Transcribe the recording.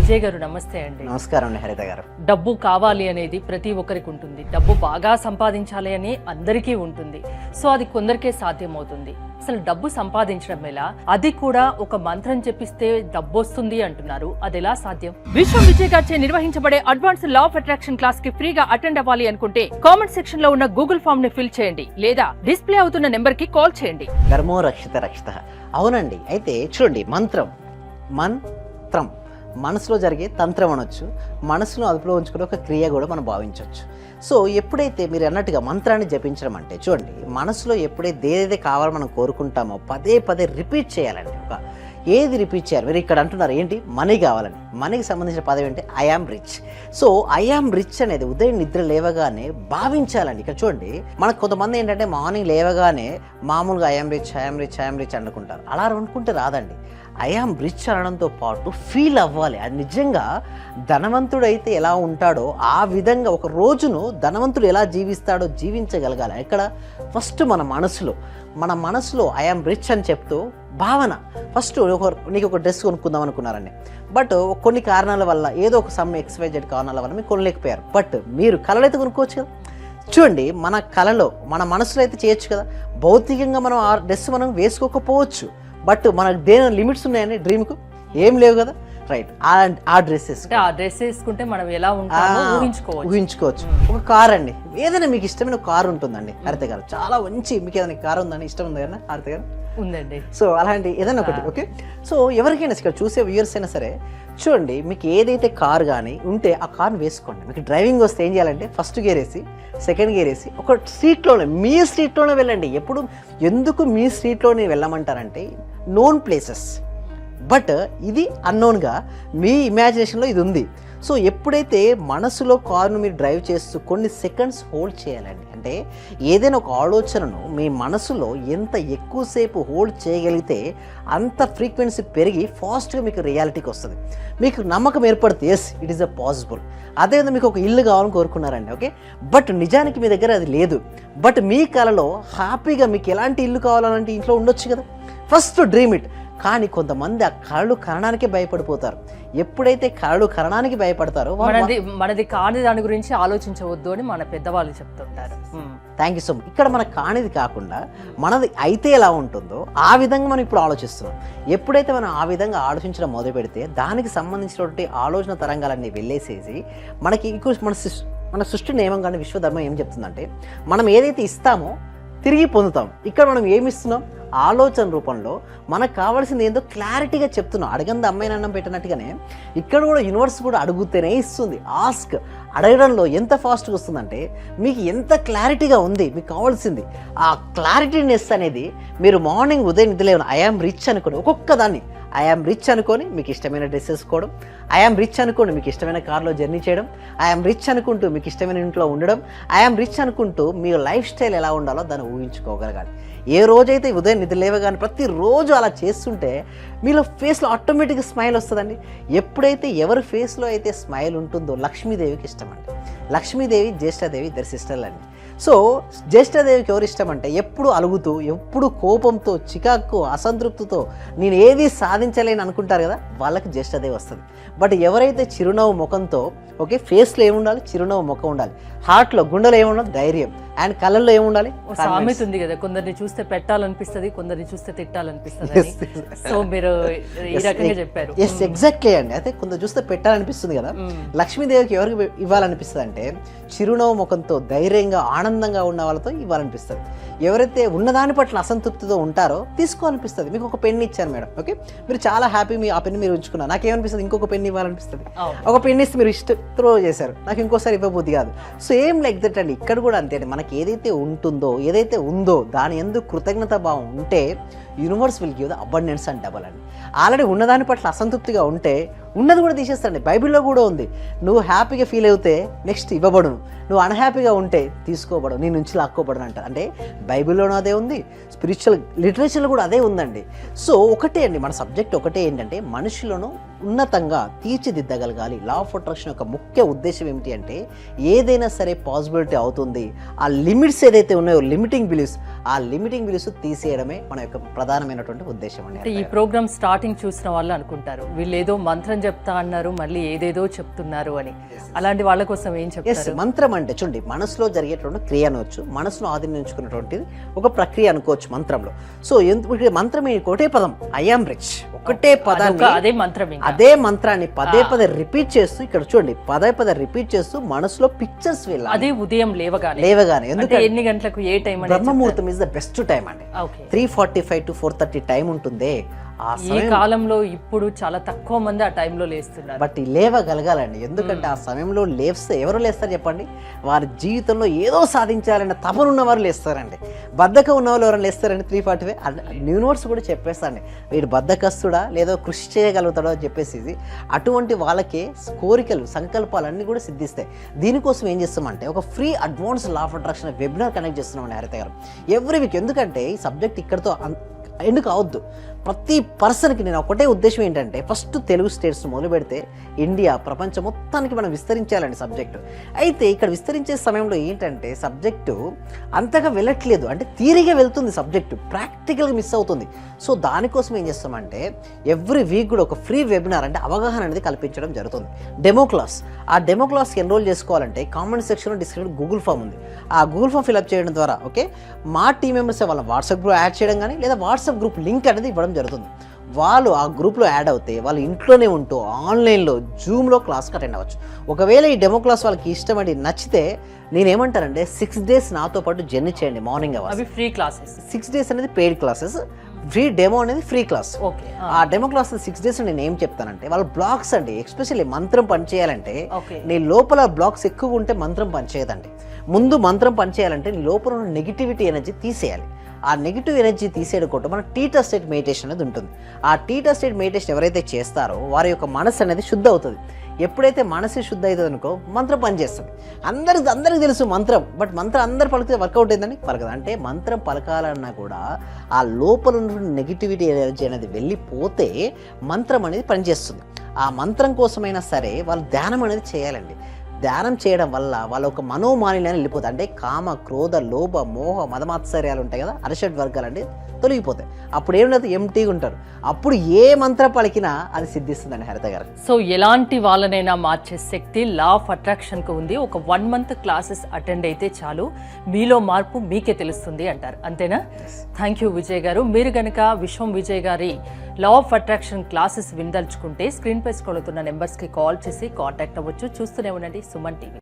విజయ్ గారు నమస్తే అండి. నమస్కారం అండి హరిత గారు. డబ్బు కావాలి అనేది ప్రతి ఒక్కరికి ఉంటుంది. డబ్బు బాగా సంపాదించాలి అని అందరికీ ఉంటుంది. సో అది కొందరికే సాధ్యమవుతుంది. అసలు డబ్బు సంపాదించడం ఎలా, అది కూడా ఒక మంత్రం చెప్పిస్తే డబ్బు వస్తుంది అంటున్నారు. అది ఎలా సాధ్యం? విశ్వం విజయ్ గారిచే నిర్వహించబడే advance law of attraction class కి ఫ్రీగా అటెండ్ అవ్వాలి అనుకుంటే కామెంట్ సెక్షన్ లో ఉన్న గూగుల్ ఫామ్ ని ఫిల్ చేయండి, లేదా డిస్ప్లే అవుతున్న నెంబర్ కి కాల్ చేయండి. ధర్మో రక్షిత రక్షిత. అవునండి. అయితే చూడండి, మంత్రం మనసులో జరిగే తంత్రం అనొచ్చు, మనసును అదుపులో ఉంచుకునే ఒక క్రియ కూడా మనం భావించవచ్చు. సో ఎప్పుడైతే మీరు అన్నట్టుగా మంత్రాన్ని జపించడం అంటే చూడండి, మనసులో ఎప్పుడైతే ఏదైతే కావాలో మనం కోరుకుంటామో పదే పదే రిపీట్ చేయాలండి. ఏది రిపీట్ చేయాలి? మీరు ఇక్కడ అంటున్నారు ఏంటి, మనీ కావాలని. మనీకి సంబంధించిన పదం ఏంటి? I am rich. So I am rich అనేది ఉదయం నిద్ర లేవగానే భావించాలండి. ఇక్కడ చూడండి, మనకు కొంతమంది ఏంటంటే మార్నింగ్ లేవగానే మామూలుగా ఐ యామ్ రిచ్ అనుకుంటారు. అలా అనుకుంటే రాదండి. ఐ యామ్ రిచ్ అనడంతో పాటు ఫీల్ అవ్వాలి. అది నిజంగా ధనవంతుడైతే ఎలా ఉంటాడో ఆ విధంగా ఒక రోజును ధనవంతుడు ఎలా జీవిస్తాడో జీవించగలగాలి. ఇక్కడ ఫస్ట్ మన మనసులో ఐ యామ్ రిచ్ అని చెప్తూ భావన. ఫస్ట్ నీకు ఒక డ్రెస్ కొనుక్కుందాం అనుకున్నారండి, బట్ కొన్ని కారణాల వల్ల ఏదో ఒక సమ్ XYZ కారణాల వల్ల మీరు కొనలేకపోయారు. బట్ మీరు కళలైతే కొనుక్కోవచ్చు కదా. చూడండి, మన కళలో మన మనసులో అయితే చేయొచ్చు కదా. భౌతికంగా మనం ఆ డ్రెస్ మనం వేసుకోకపోవచ్చు, బట్ మనకు దేని లిమిట్స్ ఉన్నాయని డ్రీమ్కు ఏం లేవు కదా. రైట్, ఆ డ్రెస్ వేసుకుంటే మనం ఎలా ఉంటామో ఊహించుకోవచ్చు. ఒక కార్ అండి, ఏదైనా మీకు ఇష్టమైన కారు ఉంటుందండి హరిత గారు. చాలా మంచి, మీకు ఏదైనా కారు ఉందండి, ఇష్టం ఉంది కదా హరిత గారు? ఉందండి. సో అలాంటి ఏదైనా ఒకటి. ఓకే, సో ఎవరికైనా ఇక్కడ చూసే వ్యూయర్స్ అయినా సరే చూడండి, మీకు ఏదైతే కార్ కానీ ఉంటే ఆ కార్ని వేసుకోండి. మీకు డ్రైవింగ్ వస్తే ఏం చేయాలంటే ఫస్ట్ గేర్ వేసి సెకండ్ గేర్ వేసి ఒక మీ స్ట్రీట్లోనే వెళ్ళండి. ఎందుకు మీ స్ట్రీట్లోనే వెళ్ళమంటారంటే నోన్ ప్లేసెస్, బట్ ఇది అన్నోన్గా మీ ఇమాజినేషన్లో ఇది ఉంది. సో ఎప్పుడైతే మనసులో కారును మీరు డ్రైవ్ చేస్తూ కొన్ని సెకండ్స్ హోల్డ్ చేయాలండి. అంటే ఏదైనా ఒక ఆలోచనను మీ మనసులో ఎంత ఎక్కువసేపు హోల్డ్ చేయగలిగితే అంత ఫ్రీక్వెన్సీ పెరిగి ఫాస్ట్గా మీకు రియాలిటీకి వస్తుంది. మీకు నమ్మకం ఏర్పడుతుంది, yes it is a possible. అదేవిధంగా మీకు ఒక ఇల్లు కావాలని కోరుకున్నారండి, ఓకే, బట్ నిజానికి మీ దగ్గర అది లేదు. బట్ మీ కలలో హ్యాపీగా మీకు ఎలాంటి ఇల్లు కావాలంటే ఇంట్లో ఉండొచ్చు కదా. First dream it. కానీ కొంతమంది ఆ కళలు కనడానికే భయపడిపోతారు. ఎప్పుడైతే కళలు కనడానికి భయపడతారో మనది కాని దాని గురించి ఆలోచించవద్దు అని మన పెద్దవాళ్ళు చెప్తుంటారు. Thank you so much. ఇక్కడ మనకు కానిది కాకుండా మనది అయితే ఎలా ఉంటుందో ఆ విధంగా మనం ఇప్పుడు ఆలోచిస్తున్నాం. ఎప్పుడైతే మనం ఆ విధంగా ఆలోచించడం మొదలు పెడితే దానికి సంబంధించినటువంటి ఆలోచన తరంగాలన్నీ వెళ్ళేసేసి మనకి మన సృష్టి నియమం కానీ విశ్వధర్మం ఏం చెప్తుందంటే మనం ఏదైతే ఇస్తామో తిరిగి పొందుతాం. ఇక్కడ మనం ఏమి ఇస్తున్నాం? ఆలోచన రూపంలో మనకు కావాల్సింది ఏందో క్లారిటీగా చెప్తున్నాం. అడగంది అమ్మాయిని అన్నం పెట్టినట్టుగానే ఇక్కడ కూడా యూనివర్స్ కూడా అడుగుతూనే ఇస్తుంది. ఆస్క్, అడగడంలో ఎంత ఫాస్ట్గా వస్తుందంటే మీకు ఎంత క్లారిటీగా ఉంది మీకు కావాల్సింది. ఆ క్లారిటీనెస్ అనేది మీరు మార్నింగ్ ఉదయం నిద్రలేవడం ఐ యామ్ రిచ్ అనుకోండి. ఒక్కొక్క దాన్ని ఐ యామ్ రిచ్ అనుకొని మీకు ఇష్టమైన డ్రెస్ వేసుకోవడం, ఐ యామ్ రిచ్ అనుకోండి మీకు ఇష్టమైన కార్లో జర్నీ చేయడం, ఐ యామ్ రిచ్ అనుకుంటూ మీకు ఇష్టమైన ఇంట్లో ఉండడం, ఐ యామ్ రిచ్ అనుకుంటూ మీ లైఫ్ స్టైల్ ఎలా ఉండాలో దాన్ని ఊహించుకోగలగాలి. ఏ రోజైతే ఉదయం నిద్ర లేవగానే ప్రతిరోజు అలా చేస్తుంటే మీలో ఫేస్లో ఆటోమేటిక్గా స్మైల్ వస్తుందండి. ఎప్పుడైతే ఎవరి ఫేస్లో అయితే స్మైల్ ఉంటుందో లక్ష్మీదేవికి ఇష్టం అండి. లక్ష్మీదేవి జ్యేష్ఠాదేవి ఇద్దరు సిస్టర్లు అండి. సో జ్యేష్ఠాదేవికి ఎవరు ఇష్టం అంటే ఎప్పుడు అలుగుతూ, ఎప్పుడు కోపంతో, చికాకు, అసంతృప్తితో నేను ఏది సాధించలేని అనుకుంటారు కదా, వాళ్ళకి జ్యేష్ఠాదేవి వస్తుంది. బట్ ఎవరైతే చిరునవ్వు ముఖంతో, ఓకే, ఫేస్లో ఏముండాలి? చిరునవ్వు ముఖం ఉండాలి. హార్ట్లో, గుండెలో ఏముండాలి? ధైర్యం. అండ్ కళ్ళల్లో ఏముండాలి? సామెత ఉంది కదా, కొందరిని చూస్తే పెట్టాలనిపిస్తుంది, కొందరిని చూస్తే తిట్టాలనిపిస్తుంది. సో మీరు ఈ రకంగా చెప్పారు. ఎస్, ఎగ్జాక్ట్లీ అండి. అయితే కొందరు చూస్తే పెట్టాలనిపిస్తుంది కదా. లక్ష్మీదేవికి ఎవరికి ఇవ్వాలనిపిస్తుంది అంటే చిరునవ్వు ముఖంతో, ధైర్యంగా, ఆనందంగా ఉన్న వాళ్ళతో ఇవ్వాలనిపిస్తుంది. ఎవరైతే ఉన్నదాని పట్ల అసంతృప్తితో ఉంటారో తీసుకోవాలనిపిస్తుంది. మీకు ఒక పెన్ ఇచ్చాను మేడం, ఓకే, మీరు చాలా హ్యాపీ, ఆ పెన్ మీరు ఉంచుకున్నారు. నాకేమనిపిస్తుంది? ఇంకొక పెన్ ఇవ్వాలనిపిస్తుంది. ఒక పెన్ ఇస్తే మీరు త్రో చేశారు, నాకు ఇంకోసారి ఇవ్వబుద్ధి కాదు. సో ఏం లైక్ దట్ అండి. ఇక్కడ కూడా అంతే. మనకి ఏదైతే ఉంటుందో, ఏదైతే ఉందో దాని ఎందుకు కృతజ్ఞత భావం ఉంటే universe will give the abundance and double అండి. ఆల్రెడీ ఉన్నదాని పట్ల అసంతృప్తిగా ఉంటే ఉన్నది కూడా తీసేస్తాండి. బైబిల్లో కూడా ఉంది, నువ్వు హ్యాపీగా ఫీల్ అయితే నెక్స్ట్ ఇవ్వబడును, నువ్వు అన్హ్యాపీగా ఉంటే తీసుకోబడు, నీ నుంచి లాక్కోబడను అంటారు. అంటే బైబిల్లోనూ అదే ఉంది, స్పిరిచువల్ లిటరేచర్లో కూడా అదే ఉందండి. సో ఒకటే అండి, మన సబ్జెక్ట్ ఒకటే ఏంటంటే మనుషులను ఉన్నతంగా తీర్చిదిద్దగలగాలి. లా ఆఫ్ అట్రాక్షన్ యొక్క ముఖ్య ఉద్దేశం ఏమిటి అంటే ఏదైనా సరే పాసిబిలిటీ అవుతుంది. ఆ లిమిట్స్ ఏదైతే ఉన్నాయో, లిమిటింగ్ బిలీఫ్స్, ఆ లిమిటింగ్ బిలీఫ్స్ తీసేయడమే మన యొక్క ప్రధానమైనటువంటి ఉద్దేశం అండి. ఈ ప్రోగ్రామ్ స్టార్టింగ్ చూసిన వాళ్ళు అనుకుంటారు వీళ్ళు ఏదో మంత్రం చెప్తా అన్నారు, మళ్ళీ ఏదేదో చెప్తున్నారు అని. అలాంటి వాళ్ళ కోసం ఏం ఎస్, చెప్తారు? మంత్రం అంటే చూడండి, మనసులో జరిగేటువంటి క్రియ అనవచ్చు, మనసును ఆధీనించుకున్నటువంటిది ఒక ప్రక్రియ అనుకోవచ్చు మంత్రంలో. సో ఎందుకు మంత్రం ఒకటే పదం, ఐఆమ్ రిచ్, ఒకటే పదాన్ని, అదే మంత్రం ఇంకా. అదే మంత్రాన్ని పదే పదే రిపీట్ చేస్తూ, ఇక్కడ చూడండి పదే పదే రిపీట్ చేస్తూ మనసులో పిక్చర్స్ వెళ్ళాలి. అదే ఉదయం లేవగానే ఎందుకంటే ఎన్ని గంటలకు, ఏ టైం అని? బ్రహ్మముహూర్తం ఇస్ ద బెస్ట్ టైం అండి. 3:45 to 4:30 టైం ఉంటుంది. ఈ కాలంలో ఇప్పుడు చాలా తక్కువ మంది ఆ టైంలో లేస్తున్నారు. బట్ లేవగలగాలండి, ఎందుకంటే ఆ సమయంలో లేస్తే ఎవరు లేస్తారు చెప్పండి? వారి జీవితంలో ఏదో సాధించాలన్న తపన ఉన్నవారు లేస్తారండి. బద్ధకం ఉన్న వాళ్ళు ఎవరైనా లేస్తారండి 3:45? న్యూనోట్స్ కూడా చెప్పేస్తాండి, వీడు బద్ధకస్తుడా లేదో కృషి చేయగలుగుతాడో అని చెప్పేసి. అటువంటి వాళ్ళకే కోరికలు, సంకల్పాలు అన్నీ కూడా సిద్ధిస్తాయి. దీనికోసం ఏం చేస్తామంటే ఒక free advance law of attraction webinar connect చేస్తున్నామండి హరిత గారు ఎవ్రీ వీక్. ఎందుకంటే ఈ సబ్జెక్ట్ ఇక్కడతో ఎందుకు అవద్దు, ప్రతి పర్సన్కి నేను ఒకటే ఉద్దేశం ఏంటంటే, ఫస్ట్ తెలుగు స్టేట్స్ మొదలు పెడితే ఇండియా, ప్రపంచం మొత్తానికి మనం విస్తరించాలండి సబ్జెక్టు. అయితే ఇక్కడ విస్తరించే సమయంలో ఏంటంటే సబ్జెక్టు అంతగా వెళ్ళట్లేదు, అంటే థియరీగా వెళ్తుంది సబ్జెక్టు, ప్రాక్టికల్గా మిస్ అవుతుంది. సో దానికోసం ఏం చేస్తామంటే ఎవ్రీ వీక్ కూడా ఒక ఫ్రీ వెబినార్, అంటే అవగాహన అనేది కల్పించడం జరుగుతుంది. డెమో క్లాస్, ఆ డెమో క్లాస్కి ఎన్రోల్ చేసుకోవాలంటే కామెంట్ సెక్షన్లో డిస్క్రిప్షన్ గూగుల్ ఫామ్ ఉంది, ఆ గూగుల్ ఫామ్ ఫిల్అప్ చేయడం ద్వారా ఓకే మా టీం మెంబర్స్ వాళ్ళ వాట్సాప్ గ్రూప్ యాడ్ చేయడం కానీ, లేదా వాట్సాప్ గ్రూప్ లింక్ అనేది ఇవ్వడం జరుగుతుంది. వాళ్ళు ఆ గ్రూప్లో యాడ్ అవుతే వాళ్ళు ఇంట్లోనే ఉంటూ ఆన్లైన్లో జూమ్లో క్లాస్కి అటెండ్ అవ్వచ్చు. ఒకవేళ ఈ డెమో క్లాస్ వాళ్ళకి ఇష్టపడి నచ్చితే నేనేమంటానంటే 6 days నాతో పాటు జర్నీ చేయండి. మార్నింగ్ అవర్స్ అవి ఫ్రీ క్లాసెస్, 6 days అనేది పెయిడ్ క్లాసెస్, ఫ్రీ డెమో అనేది ఫ్రీ క్లాస్. ఓకే. ఆ డెమో క్లాస్ 6 days నేను ఏం చెప్తానంటే వాళ్ళ బ్లాక్స్ అండి, ఎస్పెషల్లీ మంత్రం పనిచేయాలంటే నీ లోపల బ్లాక్స్ ఎక్కువ ఉంటే మంత్రం పనిచేయదండి. ముందు మంత్రం పనిచేయాలంటే నీ లోపల ఉన్న నెగిటివిటీ ఎనర్జీ తీసేయాలి. ఆ నెగిటివ్ ఎనర్జీ తీసేయడం కోసం మన టీటర్ స్టేట్ మెడిటేషన్ అనేది ఉంటుంది. ఆ టీటర్ స్టేట్ మెడిటేషన్ ఎవరైతే చేస్తారో వారి యొక్క మనసు అనేది శుద్ధ అవుతుంది. ఎప్పుడైతే మనసు శుద్ధ అవుతుంది అనుకో మంత్రం పనిచేస్తుంది. అందరికి తెలుసు మంత్రం, బట్ మంత్రం అందరు పలికితే వర్కౌట్ అయిందని పలకదు. అంటే మంత్రం పలకాలన్నా కూడా ఆ లోపల ఉన్న నెగిటివిటీ ఎనర్జీ అనేది వెళ్ళిపోతే మంత్రం అనేది పనిచేస్తుంది. ఆ మంత్రం కోసమైనా సరే వాళ్ళు ధ్యానం అనేది చేయాలండి. ధ్యానం చేయడం వల్ల వాళ్ళ ఒక మనోమాలిన్యాన్ని వెళ్ళిపోతాయి. అంటే కామ, క్రోధ, లోభ, మోహ, మదమాత్సర్యాలు ఉంటాయి కదా, అరిషడ్ వర్గాలు అంటే తొలగిపోతాయి. అప్పుడు ఏమిటంటే ఎంటీగా ఉంటారు. అప్పుడు ఏ మంత్రం పలికినా అది సిద్ధిస్తుందండి హరిత గారు. సో ఎలాంటి వాళ్ళనైనా మార్చే శక్తి లా ఆఫ్ అట్రాక్షన్కి ఉంది. ఒక 1 month క్లాసెస్ అటెండ్ అయితే చాలు, మీలో మార్పు మీకే తెలుస్తుంది అంటారు, అంతేనా? థ్యాంక్ యూ విజయ్ గారు. మీరు కనుక విశ్వం విజయ్ గారి లా ఆఫ్ అట్రాక్షన్ క్లాసెస్ వినదలుచుకుంటే స్క్రీన్ పై స్క్రోల్ అవుతున్న నెంబర్స్కి కాల్ చేసి కాంటాక్ట్ అవ్వచ్చు. చూస్తూనే ఉండండి సుమన్ టీవీ.